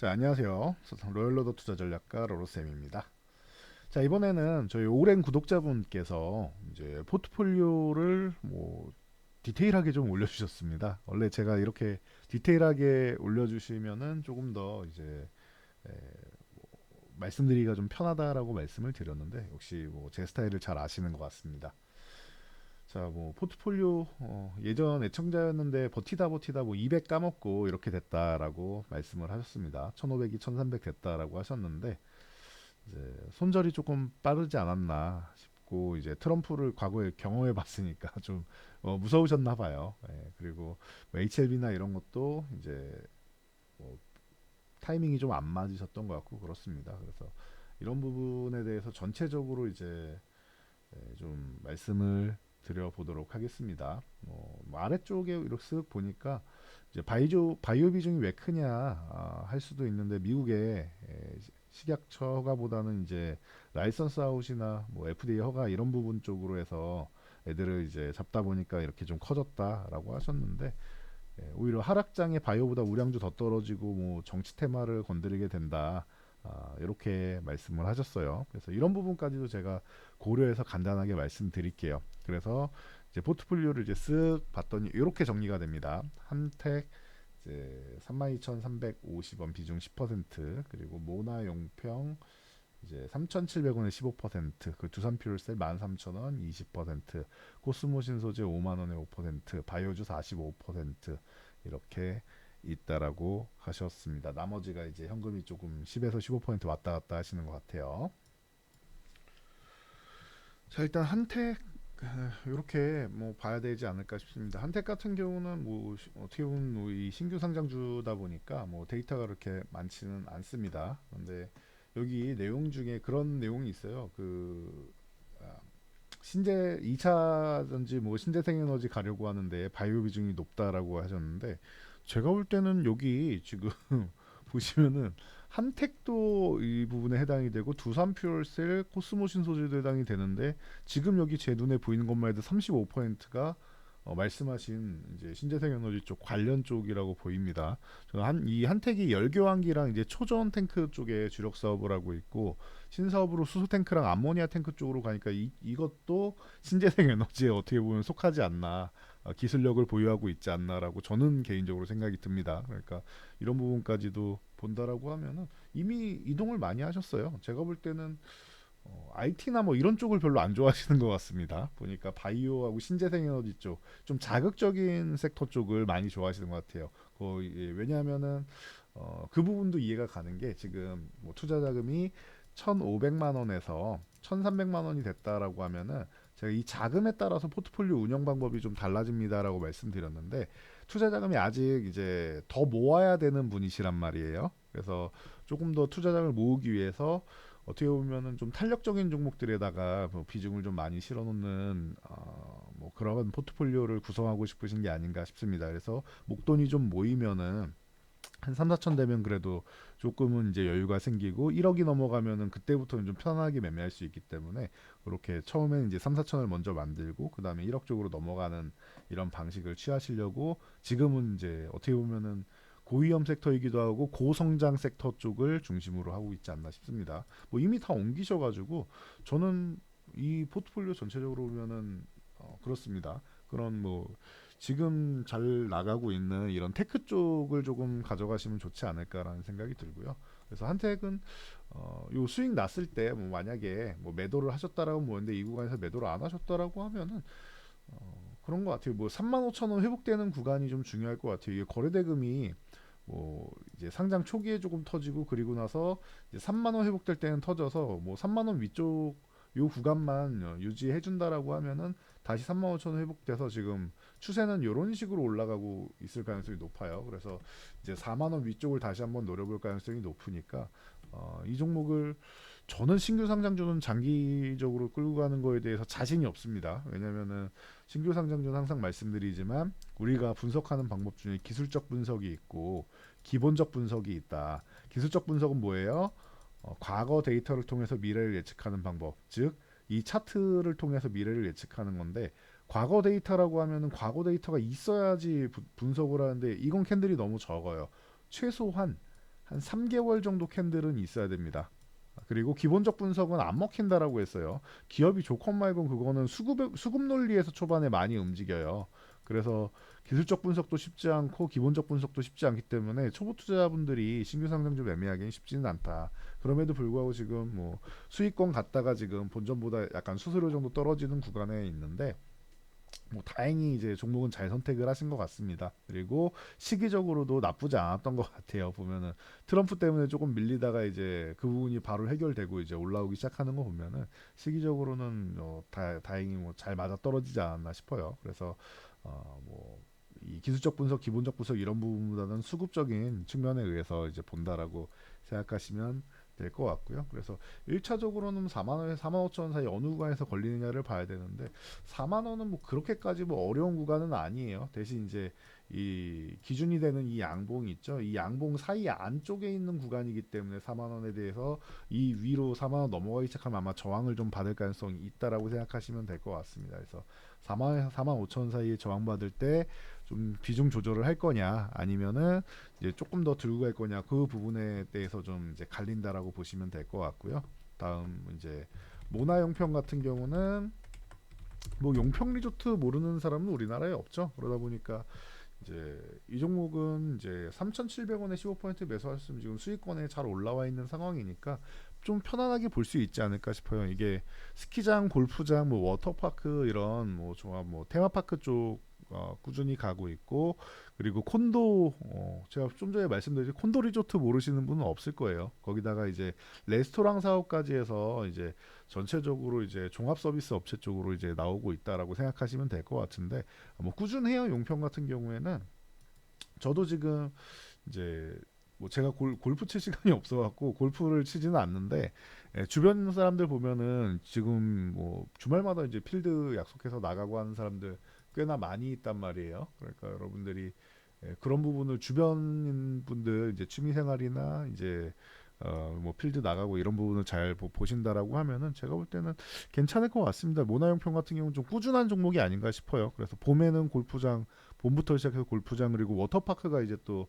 자, 안녕하세요. 로열로더 투자 전략가 로로쌤입니다. 자, 이번에는 저희 오랜 구독자분께서 이제 포트폴리오를 디테일하게 좀 올려주셨습니다. 원래 제가 이렇게 디테일하게 올려주시면은 조금 더 이제 에, 말씀드리기가 좀 편하다라고 말씀을 드렸는데 역시 제 스타일을 잘 아시는 것 같습니다. 자, 포트폴리오 예전 애청자였는데 버티다 200 까먹고 이렇게 됐다라고 말씀을 하셨습니다. 1500이 1300 됐다라고 하셨는데 이제 손절이 조금 빠르지 않았나 싶고 이제 트럼프를 과거에 경험해 봤으니까 좀 무서우셨나 봐요. 예, 그리고 HLB나 이런 것도 이제 뭐 타이밍이 좀 안 맞으셨던 것 같고 그렇습니다. 그래서 이런 부분에 대해서 전체적으로 이제 좀 말씀을 드려보도록 하겠습니다. 아래쪽에 이렇게 쓱 보니까 이제 바이오 비중이 왜 크냐 할 수도 있는데 미국의 식약처 허가보다는 이제 라이선스 아웃이나 FDA 허가 이런 부분 쪽으로 해서 애들을 이제 잡다 보니까 이렇게 좀 커졌다라고 하셨는데 오히려 하락장에 바이오보다 우량주 더 떨어지고 정치 테마를 건드리게 된다. 이렇게 말씀을 하셨어요. 그래서 이런 부분까지도 제가 고려해서 간단하게 말씀드릴게요. 그래서 이제 포트폴리오를 이제 쓱 봤더니 이렇게 정리가 됩니다. 한택 이제 32,350원 비중 10%, 그리고 모나 용평 이제 3,700원에 15%, 그 두산퓨얼셀 13,000원 20%, 코스모 신소재 5만 원에 5%, 바이오주 45% 이렇게 있다라고 하셨습니다. 나머지가 이제 현금이 조금 10에서 15% 왔다 갔다 하시는 것 같아요. 자, 일단 한택 이렇게 봐야 되지 않을까 싶습니다. 한택 같은 경우는 어떻게 보면 이 신규 상장주다 보니까 데이터가 그렇게 많지는 않습니다. 그런데 여기 내용 중에 그런 내용이 있어요. 아, 신재 2차 전지 신재생에너지 가려고 하는데 바이오 비중이 높다라고 하셨는데 제가 볼 때는 여기 지금 보시면은 한택도 이 부분에 해당이 되고 두산퓨얼셀, 코스모 신소재도 해당이 되는데 지금 여기 제 눈에 보이는 것만 해도 35%가 말씀하신 이제 신재생에너지 쪽 관련 쪽이라고 보입니다. 저는 이 한택이 열교환기랑 이제 초전 탱크 쪽에 주력 사업을 하고 있고 신사업으로 수소 탱크랑 암모니아 탱크 쪽으로 가니까 이것도 신재생에너지에 어떻게 보면 속하지 않나, 기술력을 보유하고 있지 않나라고 저는 개인적으로 생각이 듭니다. 그러니까 이런 부분까지도 본다라고 하면은 이미 이동을 많이 하셨어요. 제가 볼 때는 IT나 이런 쪽을 별로 안 좋아하시는 것 같습니다. 보니까 바이오하고 신재생에너지 쪽, 좀 자극적인 섹터 쪽을 많이 좋아하시는 것 같아요. 왜냐하면은 그 부분도 이해가 가는 게 지금 투자 자금이 1,500만 원에서 1,300만 원이 됐다라고 하면은 제가 이 자금에 따라서 포트폴리오 운영 방법이 좀 달라집니다라고 말씀드렸는데 투자 자금이 아직 이제 더 모아야 되는 분이시란 말이에요. 그래서 조금 더 투자 자금을 모으기 위해서 어떻게 보면은 좀 탄력적인 종목들에다가 비중을 좀 많이 실어놓는 그런 포트폴리오를 구성하고 싶으신 게 아닌가 싶습니다. 그래서 목돈이 좀 모이면은 한 3, 4천 되면 그래도 조금은 이제 여유가 생기고 1억이 넘어가면은 그때부터는 좀 편하게 매매할 수 있기 때문에 그렇게 처음에는 이제 3, 4천을 먼저 만들고 그다음에 1억 쪽으로 넘어가는 이런 방식을 취하시려고 지금은 이제 어떻게 보면은 고위험 섹터이기도 하고 고성장 섹터 쪽을 중심으로 하고 있지 않나 싶습니다. 이미 다 옮기셔가지고 저는 이 포트폴리오 전체적으로 보면은 그렇습니다. 그런 지금 잘 나가고 있는 이런 테크 쪽을 조금 가져가시면 좋지 않을까라는 생각이 들고요. 그래서 한택은 요 수익 났을 때 만약에 매도를 하셨다라고 보는데 이 구간에서 매도를 안 하셨다라고 하면은 그런 것 같아요. 3만 5천 원 회복되는 구간이 좀 중요할 것 같아요. 이게 거래대금이 이제 상장 초기에 조금 터지고 그리고 나서 이제 3만 원 회복될 때는 터져서 3만 원 위쪽 요 구간만 유지해 준다라고 하면은 다시 3만 5천 원 회복돼서 지금 추세는 이런 식으로 올라가고 있을 가능성이 높아요. 그래서 이제 4만 원 위쪽을 다시 한번 노려볼 가능성이 높으니까 이 종목을 저는 신규 상장주는 장기적으로 끌고 가는 거에 대해서 자신이 없습니다. 왜냐면은 신규 상장주는 항상 말씀드리지만 우리가 분석하는 방법 중에 기술적 분석이 있고 기본적 분석이 있다. 기술적 분석은 뭐예요? 과거 데이터를 통해서 미래를 예측하는 방법, 즉 이 차트를 통해서 미래를 예측하는 건데 과거 데이터라고 하면은 과거 데이터가 있어야지 분석을 하는데 이건 캔들이 너무 적어요. 최소한 한 3개월 정도 캔들은 있어야 됩니다. 그리고 기본적 분석은 안 먹힌다라고 했어요. 기업이 좋건 말건 그거는 수급 논리에서 초반에 많이 움직여요. 그래서 기술적 분석도 쉽지 않고 기본적 분석도 쉽지 않기 때문에 초보 투자자분들이 신규 상장주 매매하기는 쉽지는 않다. 그럼에도 불구하고 지금 뭐 수익권 갔다가 지금 본전보다 약간 수수료 정도 떨어지는 구간에 있는데 뭐 다행히 이제 종목은 잘 선택을 하신 것 같습니다. 그리고 시기적으로도 나쁘지 않았던 것 같아요. 보면은 트럼프 때문에 조금 밀리다가 이제 그 부분이 바로 해결되고 이제 올라오기 시작하는 거 보면은 시기적으로는 다행히 뭐 잘 맞아 떨어지지 않았나 싶어요. 그래서 뭐 이 기술적 분석, 기본적 분석 이런 부분보다는 수급적인 측면에 의해서 이제 본다라고 생각하시면 될 것 같고요. 그래서 1차적으로는 4만 원에서 4만 5천 원 사이 어느 구간에서 걸리느냐를 봐야 되는데 4만 원은 뭐 그렇게까지 뭐 어려운 구간은 아니에요. 대신 이제 이 기준이 되는 이 양봉이 있죠. 이 양봉 사이 안쪽에 있는 구간이기 때문에 4만 원에 대해서 이 위로 4만 원 넘어가기 시작하면 아마 저항을 좀 받을 가능성이 있다라고 생각하시면 될 것 같습니다. 그래서 4만 원에서 4만 5천 원 사이에 저항 받을 때 좀 비중 조절을 할 거냐 아니면은 이제 조금 더 들고 갈 거냐 그 부분에 대해서 좀 이제 갈린다라고 보시면 될 것 같고요. 다음 이제 모나 용평 같은 경우는 뭐 용평 리조트 모르는 사람은 우리나라에 없죠. 그러다 보니까 이제 이 종목은 이제 3,700원에 15% 매수하셨으면 지금 수익권에 잘 올라와 있는 상황이니까 좀 편안하게 볼 수 있지 않을까 싶어요. 이게 스키장, 골프장, 뭐 워터파크 이런 뭐 종합 뭐 테마파크 쪽 꾸준히 가고 있고 그리고 콘도 제가 좀 전에 말씀드린 콘도 리조트 모르시는 분은 없을 거예요. 거기다가 이제 레스토랑 사업까지 해서 이제 전체적으로 이제 종합 서비스 업체 쪽으로 이제 나오고 있다라고 생각하시면 될 것 같은데 뭐 꾸준해요. 용평 같은 경우에는 저도 지금 이제 뭐 제가 골프 칠 시간이 없어갖고 골프를 치지는 않는데 주변 사람들 보면은 지금 뭐 주말마다 이제 필드 약속해서 나가고 하는 사람들 꽤나 많이 있단 말이에요. 그러니까 여러분들이 그런 부분을 주변 분들 이제 취미생활이나 이제 뭐 필드 나가고 이런 부분을 잘 보신다라고 하면은 제가 볼 때는 괜찮을 것 같습니다. 모나용평 같은 경우는 좀 꾸준한 종목이 아닌가 싶어요. 그래서 봄에는 골프장, 봄부터 시작해서 골프장 그리고 워터파크가 이제 또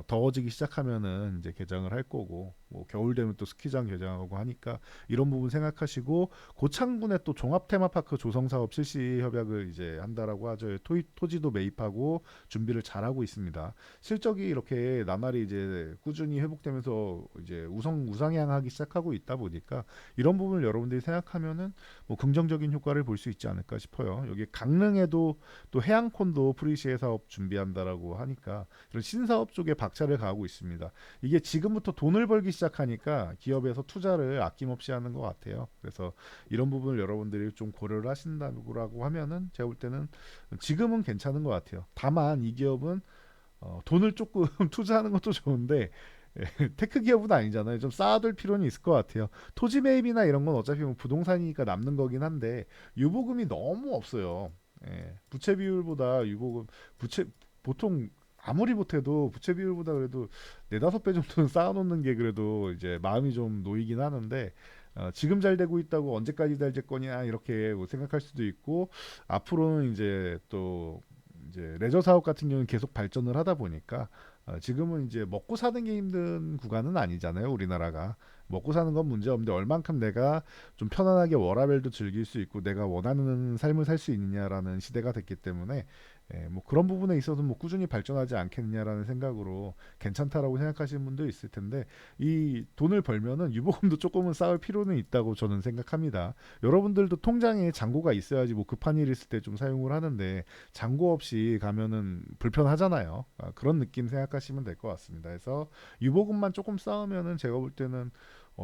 더워지기 시작하면은 이제 개장을 할 거고 뭐 겨울 되면 또 스키장 개장하고 하니까 이런 부분 생각하시고 고창군에 또 종합 테마파크 조성 사업 실시 협약을 이제 한다라고 하죠. 토지도 매입하고 준비를 잘하고 있습니다. 실적이 이렇게 나날이 이제 꾸준히 회복되면서 이제 우상향하기 시작하고 있다 보니까 이런 부분을 여러분들이 생각하면은 뭐 긍정적인 효과를 볼 수 있지 않을까 싶어요. 여기 강릉에도 또 해양콘도 프리시에 사업 준비한다라고 하니까 이런 신사업 쪽에 박차를 가하고 있습니다. 이게 지금부터 돈을 벌기 시작하니까 기업에서 투자를 아낌없이 하는 것 같아요. 그래서 이런 부분을 여러분들이 좀 고려를 하신다고 하면은 제가 볼 때는 지금은 괜찮은 것 같아요. 다만 이 기업은 돈을 조금 투자하는 것도 좋은데 테크 기업은 아니잖아요. 좀 쌓아둘 필요는 있을 것 같아요. 토지 매입이나 이런 건 어차피 뭐 부동산이니까 남는 거긴 한데 유보금이 너무 없어요. 부채 비율보다 유보금 부채 보통 아무리 못해도 부채 비율보다 그래도 네다섯 배 정도는 쌓아놓는 게 그래도 이제 마음이 좀 놓이긴 하는데 지금 잘 되고 있다고 언제까지 잘 될 거냐 이렇게 뭐 생각할 수도 있고 앞으로는 이제 또 이제 레저 사업 같은 경우는 계속 발전을 하다 보니까 지금은 이제 먹고 사는 게 힘든 구간은 아니잖아요. 우리나라가 먹고 사는 건 문제 없는데 얼만큼 내가 좀 편안하게 워라밸도 즐길 수 있고 내가 원하는 삶을 살 수 있느냐라는 시대가 됐기 때문에 뭐 그런 부분에 있어서 뭐 꾸준히 발전하지 않겠느냐라는 생각으로 괜찮다라고 생각하시는 분도 있을 텐데 이 돈을 벌면은 유보금도 조금은 쌓을 필요는 있다고 저는 생각합니다. 여러분들도 통장에 잔고가 있어야지 뭐 급한 일 있을 때 좀 사용을 하는데 잔고 없이 가면은 불편하잖아요. 그런 느낌 생각하시면 될 것 같습니다. 그래서 유보금만 조금 쌓으면은 제가 볼 때는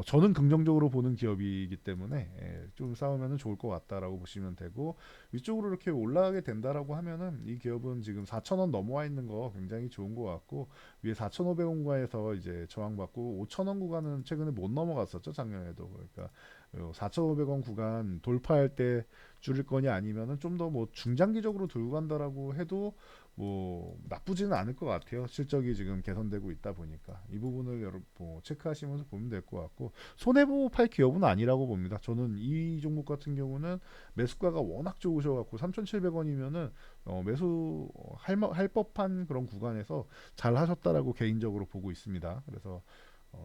저는 긍정적으로 보는 기업이기 때문에 좀 쌓으면은 좋을 것 같다라고 보시면 되고 위쪽으로 이렇게 올라가게 된다라고 하면은 이 기업은 지금 4,000원 넘어와 있는 거 굉장히 좋은 것 같고 위에 4,500원 구간에서 이제 저항받고 5,000원 구간은 최근에 못 넘어갔었죠 작년에도 그러니까 4,500원 구간 돌파할 때 줄일 거냐 아니면은 좀 더 뭐 중장기적으로 들고 간다라고 해도 뭐 나쁘지는 않을 것 같아요. 실적이 지금 개선되고 있다 보니까 이 부분을 여러분 뭐 체크하시면서 보면 될 것 같고 손해보고 팔 기업은 아니라고 봅니다. 저는 이 종목 같은 경우는 매수가가 워낙 좋으셔갖고 3,700원이면은 매수 할 법한 그런 구간에서 잘 하셨다라고 개인적으로 보고 있습니다. 그래서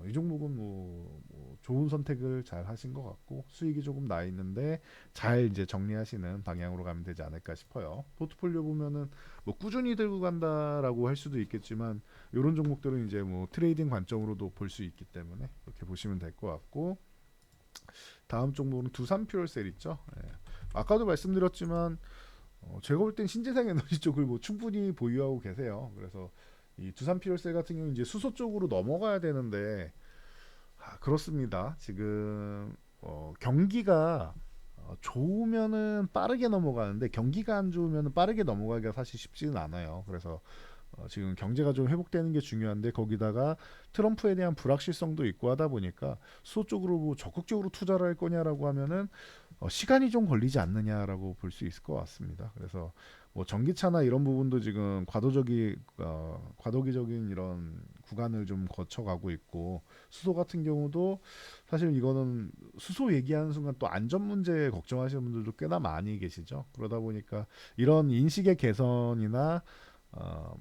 이 종목은 뭐 좋은 선택을 잘 하신 것 같고 수익이 조금 나 있는데 잘 이제 정리하시는 방향으로 가면 되지 않을까 싶어요. 포트폴리오 보면은 뭐 꾸준히 들고 간다라고 할 수도 있겠지만 이런 종목들은 이제 뭐 트레이딩 관점으로도 볼 수 있기 때문에 그렇게 보시면 될 것 같고 다음 종목은 두산 퓨얼셀 있죠. 예. 아까도 말씀드렸지만 제가 볼 땐 신재생 에너지 쪽을 뭐 충분히 보유하고 계세요. 그래서 이 두산 퓨얼셀 같은 경우는 이제 수소 쪽으로 넘어가야 되는데 그렇습니다. 지금 경기가 좋으면은 빠르게 넘어가는데 경기가 안 좋으면 빠르게 넘어가기가 사실 쉽지는 않아요. 그래서 지금 경제가 좀 회복되는 게 중요한데 거기다가 트럼프에 대한 불확실성도 있고 하다 보니까 수소 쪽으로 뭐 적극적으로 투자를 할 거냐라고 하면은 시간이 좀 걸리지 않느냐라고 볼 수 있을 것 같습니다. 그래서 뭐 전기차나 이런 부분도 지금 과도기적인 이런 구간을 좀 거쳐가고 있고 수소 같은 경우도 사실 이거는 수소 얘기하는 순간 또 안전 문제 걱정하시는 분들도 꽤나 많이 계시죠. 그러다 보니까 이런 인식의 개선이나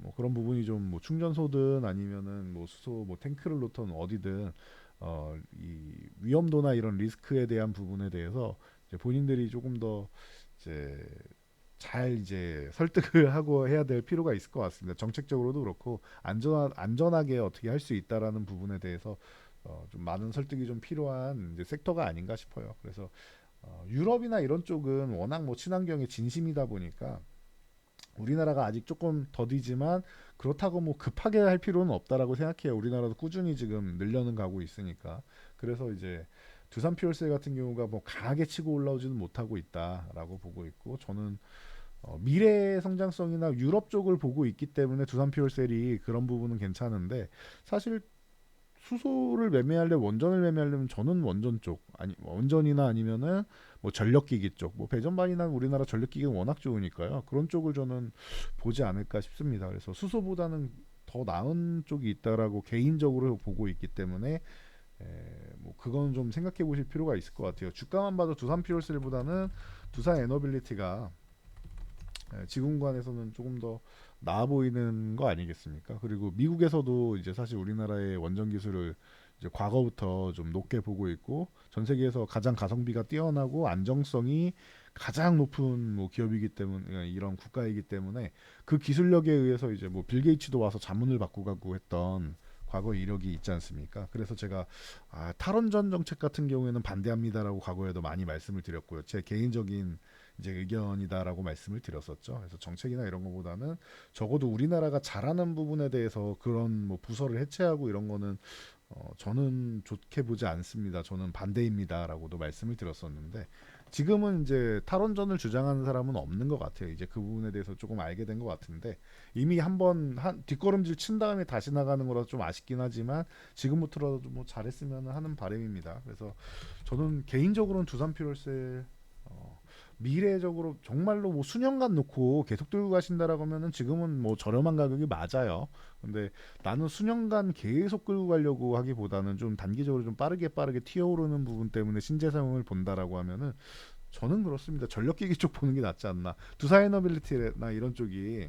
뭐 그런 부분이 좀 뭐 충전소든 아니면은 뭐 수소 뭐 탱크를 놓던 어디든 이 위험도나 이런 리스크에 대한 부분에 대해서 이제 본인들이 조금 더 이제 잘 이제 설득을 하고 해야 될 필요가 있을 것 같습니다. 정책적으로도 그렇고 안전하게 어떻게 할 수 있다라는 부분에 대해서 좀 많은 설득이 좀 필요한 이제 섹터가 아닌가 싶어요. 그래서 유럽이나 이런 쪽은 워낙 뭐 친환경에 진심이다 보니까 우리나라가 아직 조금 더디지만 그렇다고 뭐 급하게 할 필요는 없다라고 생각해요. 우리나라도 꾸준히 지금 늘려는 가고 있으니까. 그래서 이제 두산 피올셀 같은 경우가 뭐 강하게 치고 올라오지는 못하고 있다라고 보고 있고 저는 미래 성장성이나 유럽 쪽을 보고 있기 때문에 두산 피올셀이 그런 부분은 괜찮은데 사실 수소를 매매하려면 원전을 매매하려면 저는 원전 쪽 아니 원전이나 아니면은 뭐 전력기기 쪽 뭐 배전반이나 우리나라 전력기기는 워낙 좋으니까요 그런 쪽을 저는 보지 않을까 싶습니다. 그래서 수소보다는 더 나은 쪽이 있다라고 개인적으로 보고 있기 때문에 뭐 그건 좀 생각해 보실 필요가 있을 것 같아요. 주가만 봐도 두산 피올셀보다는 두산 에너빌리티가 지금관에서는 조금 더 나아 보이는 거 아니겠습니까? 그리고 미국에서도 이제 사실 우리나라의 원전 기술을 이제 과거부터 좀 높게 보고 있고 전 세계에서 가장 가성비가 뛰어나고 안정성이 가장 높은 뭐 기업이기 때문에 이런 국가이기 때문에 그 기술력에 의해서 이제 뭐 빌 게이츠도 와서 자문을 받고 가고 했던 과거 이력이 있지 않습니까? 그래서 제가 탈원전 정책 같은 경우에는 반대합니다라고 과거에도 많이 말씀을 드렸고요. 제 개인적인 이제 의견이다라고 말씀을 드렸었죠. 그래서 정책이나 이런 것보다는 적어도 우리나라가 잘하는 부분에 대해서 그런 뭐 부서를 해체하고 이런 거는 저는 좋게 보지 않습니다. 저는 반대입니다라고도 말씀을 드렸었는데 지금은 이제 탈원전을 주장하는 사람은 없는 것 같아요. 이제 그 부분에 대해서 조금 알게 된 것 같은데 이미 한번 한 뒷걸음질 친 다음에 다시 나가는 거라서 좀 아쉽긴 하지만 지금부터라도 뭐 잘했으면 하는 바람입니다. 그래서 저는 개인적으로는 두산 피올셀 미래적으로 정말로 뭐 수년간 놓고 계속 들고 가신다라고 하면은 지금은 뭐 저렴한 가격이 맞아요. 근데 나는 수년간 계속 끌고 가려고 하기보다는 좀 단기적으로 좀 빠르게 튀어오르는 부분 때문에 신재생을 본다라고 하면은 저는 그렇습니다. 전력기기 쪽 보는 게 낫지 않나. 두사에너빌리티나 이런 쪽이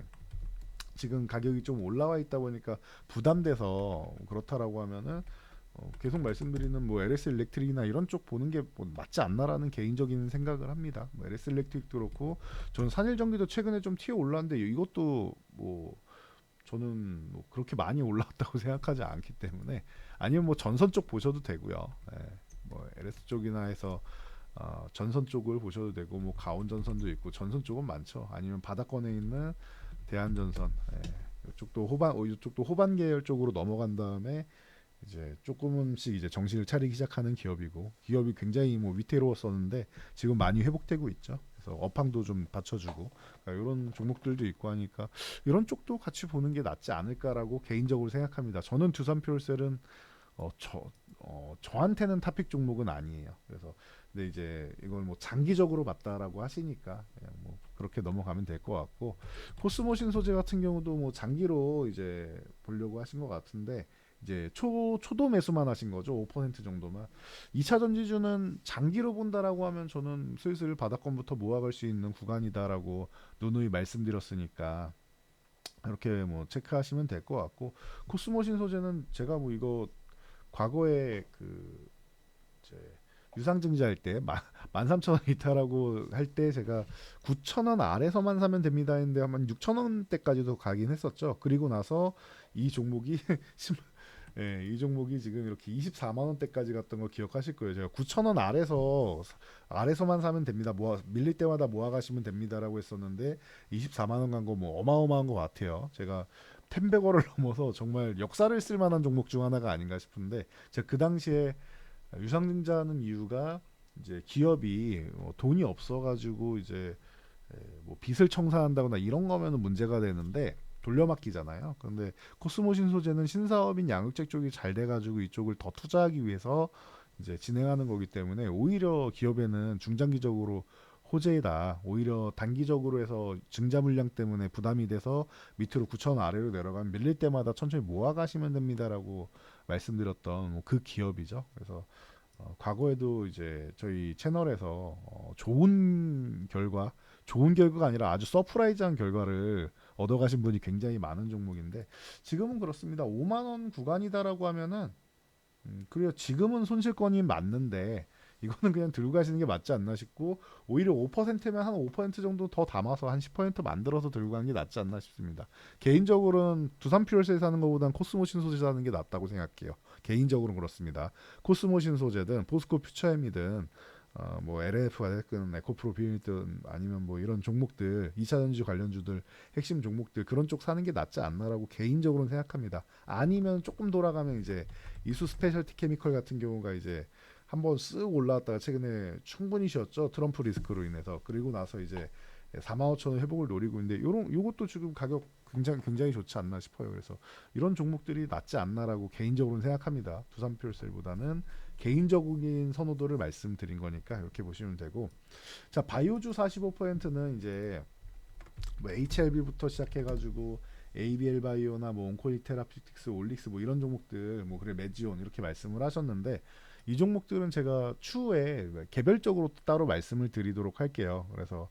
지금 가격이 좀 올라와 있다 보니까 부담돼서 그렇다라고 하면은 계속 말씀드리는 뭐 LS 일렉트릭이나 이런 쪽 보는 게뭐 맞지 않나라는 개인적인 생각을 합니다. 뭐 LS 일렉트릭도 그렇고 저는 산일전기도 최근에 좀 튀어 올랐는데 이것도 뭐 저는 뭐 그렇게 많이 올랐다고 생각하지 않기 때문에 아니면 뭐 전선 쪽 보셔도 되고요. 뭐 LS 쪽이나 해서 전선 쪽을 보셔도 되고 뭐 가온 전선도 있고 전선 쪽은 많죠. 아니면 바닥권에 있는 대한전선 이쪽도 호반 계열 쪽으로 넘어간 다음에 이제 조금씩 이제 정신을 차리기 시작하는 기업이고 기업이 굉장히 뭐 위태로웠었는데 지금 많이 회복되고 있죠. 그래서 업황도 좀 받쳐주고 그러니까 이런 종목들도 있고 하니까 이런 쪽도 같이 보는 게 낫지 않을까라고 개인적으로 생각합니다. 저는 두산 퓨얼셀은 저한테는 탑픽 종목은 아니에요. 그래서 근데 이제 이걸 뭐 장기적으로 봤다라고 하시니까 그냥 뭐 그렇게 넘어가면 될 것 같고, 코스모 신소재 같은 경우도 뭐 장기로 이제 보려고 하신 것 같은데 이제 초도 매수만 하신 거죠. 5% 정도만. 2차 전지주는 장기로 본다라고 하면 저는 슬슬 바닥권부터 모아갈 수 있는 구간이다라고 누누이 말씀드렸으니까 이렇게 뭐 체크하시면 될 것 같고, 코스모 신소재는 제가 뭐 이거 과거에 그 이제 유상증자 할 때 13,000원 이탈하고 할 때 제가 9,000원 아래서만 사면 됩니다 했는데 한 6,000원대까지도 가긴 했었죠. 그리고 나서 이 종목이 예, 이 종목이 지금 이렇게 24만 원대까지 갔던 거 기억하실 거예요. 제가 9,000원 아래서만 사면 됩니다. 밀릴 때마다 모아 가시면 됩니다라고 했었는데 24만 원 간 거 뭐 어마어마한 것 같아요. 제가 텐베거를 넘어서 정말 역사를 쓸 만한 종목 중 하나가 아닌가 싶은데, 제가 그 당시에 유상증자하는 이유가 이제 기업이 돈이 없어가지고 이제 뭐 빚을 청산한다거나 이런 거면은 문제가 되는데 돌려막기잖아요. 그런데 코스모신 소재는 신사업인 양육책 쪽이 잘 돼가지고 이쪽을 더 투자하기 위해서 이제 진행하는 거기 때문에 오히려 기업에는 중장기적으로 호재이다. 오히려 단기적으로 해서 증자 물량 때문에 부담이 돼서 밑으로 9천 아래로 내려가면 밀릴 때마다 천천히 모아가시면 됩니다라고 말씀드렸던 뭐그 기업이죠. 그래서 과거에도 이제 저희 채널에서 좋은 결과가 아니라 아주 서프라이즈한 결과를 얻어가신 분이 굉장히 많은 종목인데, 지금은 그렇습니다. 5만 원 구간이다라고 하면은 그래요. 지금은 손실권이 맞는데 이거는 그냥 들고 가시는 게 맞지 않나 싶고, 오히려 5%면 한 5% 정도 더 담아서 한 10% 만들어서 들고 가는 게 낫지 않나 싶습니다. 개인적으로는 두산퓨얼스에 사는 것보단 코스모신 소재 사는 게 낫다고 생각해요. 개인적으로는 그렇습니다. 코스모신 소재든 포스코 퓨처엠이든 뭐 LF가 됐든 에코프로 비행이든 아니면 뭐 이런 종목들 2차전지 관련주들 핵심 종목들 그런 쪽 사는 게 낫지 않나라고 개인적으로는 생각합니다. 아니면 조금 돌아가면 이제 이수 스페셜티 케미컬 같은 경우가 이제 한번 쓱 올라왔다가 최근에 충분히 쉬었죠. 트럼프 리스크로 인해서. 그리고 나서 이제 4만 5천 원 회복을 노리고 있는데 요것도 지금 가격 굉장히 좋지 않나 싶어요. 그래서 이런 종목들이 낫지 않나라고 개인적으로는 생각합니다. 두산퓨얼셀보다는 개인적인 선호도를 말씀드린 거니까 이렇게 보시면 되고, 자 바이오주 45%는 이제 뭐 HLB부터 시작해가지고 ABL 바이오나 뭐 온코닉 테라피틱스, 올릭스 뭐 이런 종목들 뭐 그래 메지온 이렇게 말씀을 하셨는데, 이 종목들은 제가 추후에 개별적으로 따로 말씀을 드리도록 할게요. 그래서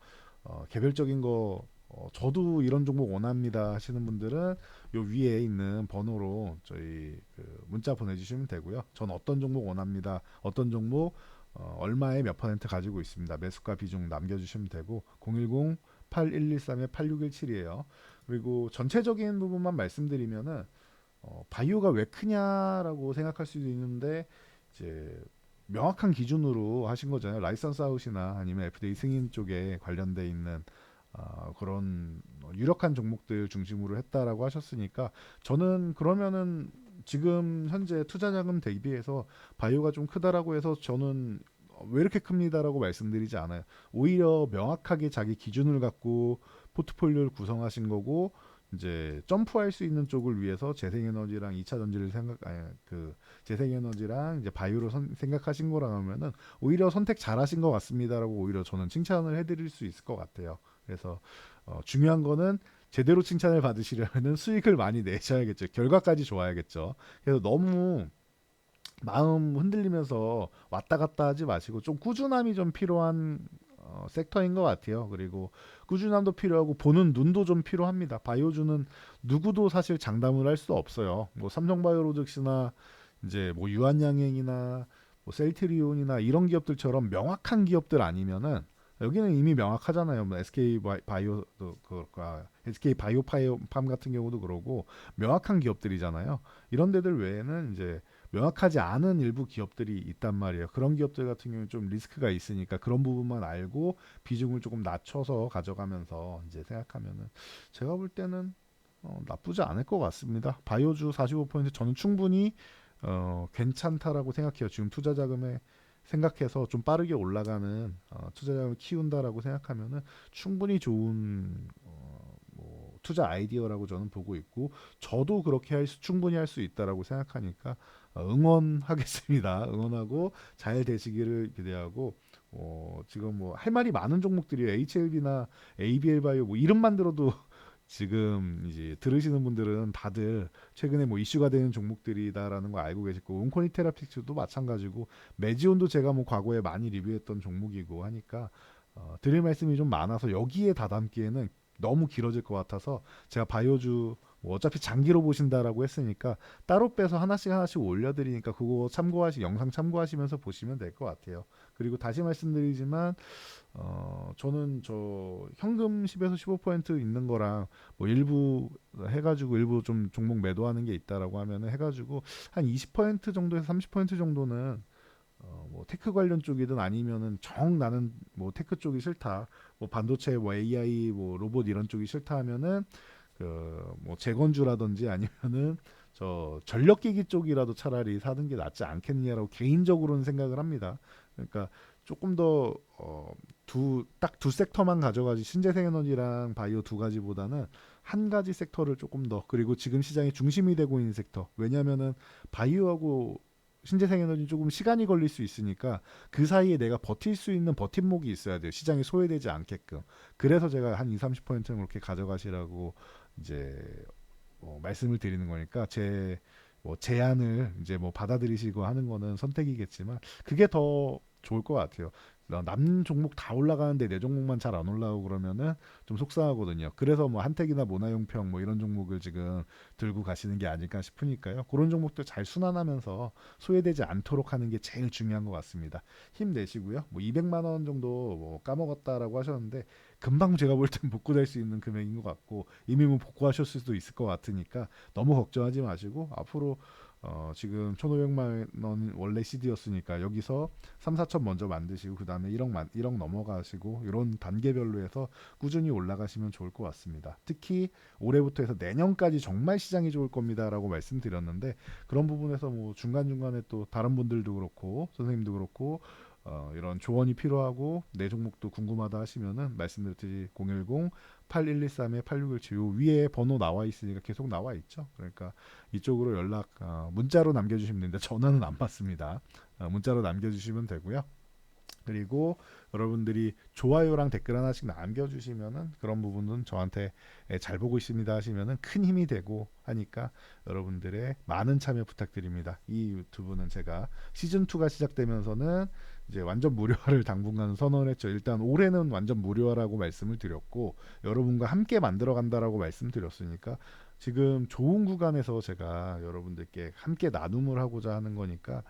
개별적인 거 저도 이런 종목 원합니다 하시는 분들은 요 위에 있는 번호로 저희 그 문자 보내주시면 되고요. 전 어떤 종목 원합니다. 어떤 종목 얼마에 몇 퍼센트 가지고 있습니다. 매수가 비중 남겨주시면 되고 010-8113-8617이에요. 그리고 전체적인 부분만 말씀드리면은 바이오가 왜 크냐라고 생각할 수도 있는데 이제 명확한 기준으로 하신 거잖아요. 라이선스 아웃이나 아니면 FDA 승인 쪽에 관련돼 있는 그런 유력한 종목들 중심으로 했다라고 하셨으니까, 저는 그러면은 지금 현재 투자 자금 대비해서 바이오가 좀 크다라고 해서 저는 왜 이렇게 큽니다라고 말씀드리지 않아요. 오히려 명확하게 자기 기준을 갖고 포트폴리오를 구성하신 거고, 이제 점프할 수 있는 쪽을 위해서 재생에너지랑 2차 전지를 재생에너지랑 이제 바이오로 생각하신 거라 하면은 오히려 선택 잘하신 것 같습니다라고 오히려 저는 칭찬을 해드릴 수 있을 것 같아요. 그래서 중요한 거는 제대로 칭찬을 받으시려면은 수익을 많이 내셔야겠죠. 결과까지 좋아야겠죠. 그래서 너무 마음 흔들리면서 왔다 갔다 하지 마시고 좀 꾸준함이 좀 필요한 섹터인 것 같아요. 그리고 꾸준함도 필요하고 보는 눈도 좀 필요합니다. 바이오주는 누구도 사실 장담을 할 수 없어요. 뭐 삼성바이오로직스나 이제 뭐 유한양행이나 뭐 셀트리온이나 이런 기업들처럼 명확한 기업들 아니면은, 여기는 이미 명확하잖아요. 뭐 SK 바이오팜 같은 경우도 그러고 명확한 기업들이잖아요. 이런 데들 외에는 이제 명확하지 않은 일부 기업들이 있단 말이에요. 그런 기업들 같은 경우는 좀 리스크가 있으니까 그런 부분만 알고 비중을 조금 낮춰서 가져가면서 이제 생각하면은 제가 볼 때는 나쁘지 않을 것 같습니다. 바이오주 45% 저는 충분히 괜찮다라고 생각해요. 지금 투자 자금에 생각해서 좀 빠르게 올라가는 투자 자금을 키운다라고 생각하면은 충분히 좋은 뭐 투자 아이디어라고 저는 보고 있고 저도 그렇게 충분히 할 수 있다라고 생각하니까 응원하겠습니다. 응원하고 잘 되시기를 기대하고 지금 뭐 할 말이 많은 종목들이 HLB나 ABL 바이오 뭐 이름만 들어도 지금 이제 들으시는 분들은 다들 최근에 뭐 이슈가 되는 종목들이다라는 거 알고 계실 거고 온코니 테라픽스도 마찬가지고 메지온도 제가 뭐 과거에 많이 리뷰했던 종목이고 하니까 드릴 말씀이 좀 많아서 여기에 다 담기에는 너무 길어질 것 같아서 제가 바이오주 뭐 어차피 장기로 보신다라고 했으니까 따로 빼서 하나씩 하나씩 올려드리니까 그거 영상 참고하시면서 보시면 될 것 같아요. 그리고 다시 말씀드리지만 저는 저 현금 10에서 15% 있는 거랑 뭐 일부 해가지고 일부 좀 종목 매도하는 게 있다라고 하면은 해가지고 한 20% 정도에서 30% 정도는 뭐 테크 관련 쪽이든 아니면은 나는 뭐 테크 쪽이 싫다. 뭐 반도체, 뭐 AI, 뭐 로봇 이런 쪽이 싫다 하면은 그 뭐 재건주라든지 아니면은 저 전력기기 쪽이라도 차라리 사는 게 낫지 않겠냐라고 개인적으로는 생각을 합니다. 그러니까 조금 더 딱 두 섹터만 가져가지 신재생에너지랑 바이오 두 가지보다는 한 가지 섹터를 조금 더 그리고 지금 시장의 중심이 되고 있는 섹터 왜냐면은 바이오하고 신재생에너지 조금 시간이 걸릴 수 있으니까 그 사이에 내가 버틸 수 있는 버팀목이 있어야 돼요. 시장이 소외되지 않게끔. 그래서 제가 한 2, 30%는 그렇게 가져가시라고 이제 말씀을 드리는 거니까 제 뭐 제안을 이제 뭐 받아들이시고 하는 거는 선택이겠지만 그게 더 좋을 것 같아요. 남 종목 다 올라가는데 내 종목만 잘 안 올라오고 그러면은 좀 속상하거든요. 그래서 뭐 한택이나 모나용평 뭐 이런 종목을 지금 들고 가시는 게 아닐까 싶으니까요. 그런 종목들 잘 순환하면서 소외되지 않도록 하는 게 제일 중요한 것 같습니다. 힘내시고요. 뭐 200만 원 정도 뭐 까먹었다라고 하셨는데 금방 제가 볼 땐 복구될 수 있는 금액인 것 같고 이미 뭐 복구하셨을 수도 있을 것 같으니까 너무 걱정하지 마시고 앞으로 지금 1,500만 원 원래 CD였으니까 여기서 3, 4천 먼저 만드시고 그 다음에 1억 넘어가시고 이런 단계별로 해서 꾸준히 올라가시면 좋을 것 같습니다. 특히 올해부터 해서 내년까지 정말 시장이 좋을 겁니다라고 말씀드렸는데 그런 부분에서 뭐 중간중간에 또 다른 분들도 그렇고 선생님도 그렇고 이런 조언이 필요하고 내 종목도 궁금하다 하시면은 말씀드렸듯이 010-8113-8617 요 위에 번호 나와 있으니까 계속 나와 있죠. 그러니까 이쪽으로 문자로 남겨주시면 되는데 전화는 안 받습니다. 문자로 남겨주시면 되고요. 그리고 여러분들이 좋아요랑 댓글 하나씩 남겨주시면은 그런 부분은 저한테 잘 보고 있습니다 하시면은 큰 힘이 되고 하니까 여러분들의 많은 참여 부탁드립니다. 이 유튜브는 제가 시즌 2가 시작되면서는 이제 완전 무료화를 당분간 선언을 했죠. 일단 올해는 완전 무료화라고 말씀을 드렸고 여러분과 함께 만들어 간다라고 말씀드렸으니까 지금 좋은 구간에서 제가 여러분들께 함께 나눔을 하고자 하는 거니까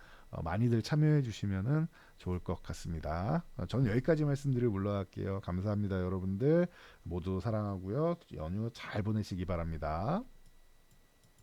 많이들 참여해 주시면은 좋을 것 같습니다. 저는 여기까지 말씀드리고 물러갈게요. 감사합니다, 여러분들. 모두 사랑하고요. 연휴 잘 보내시기 바랍니다.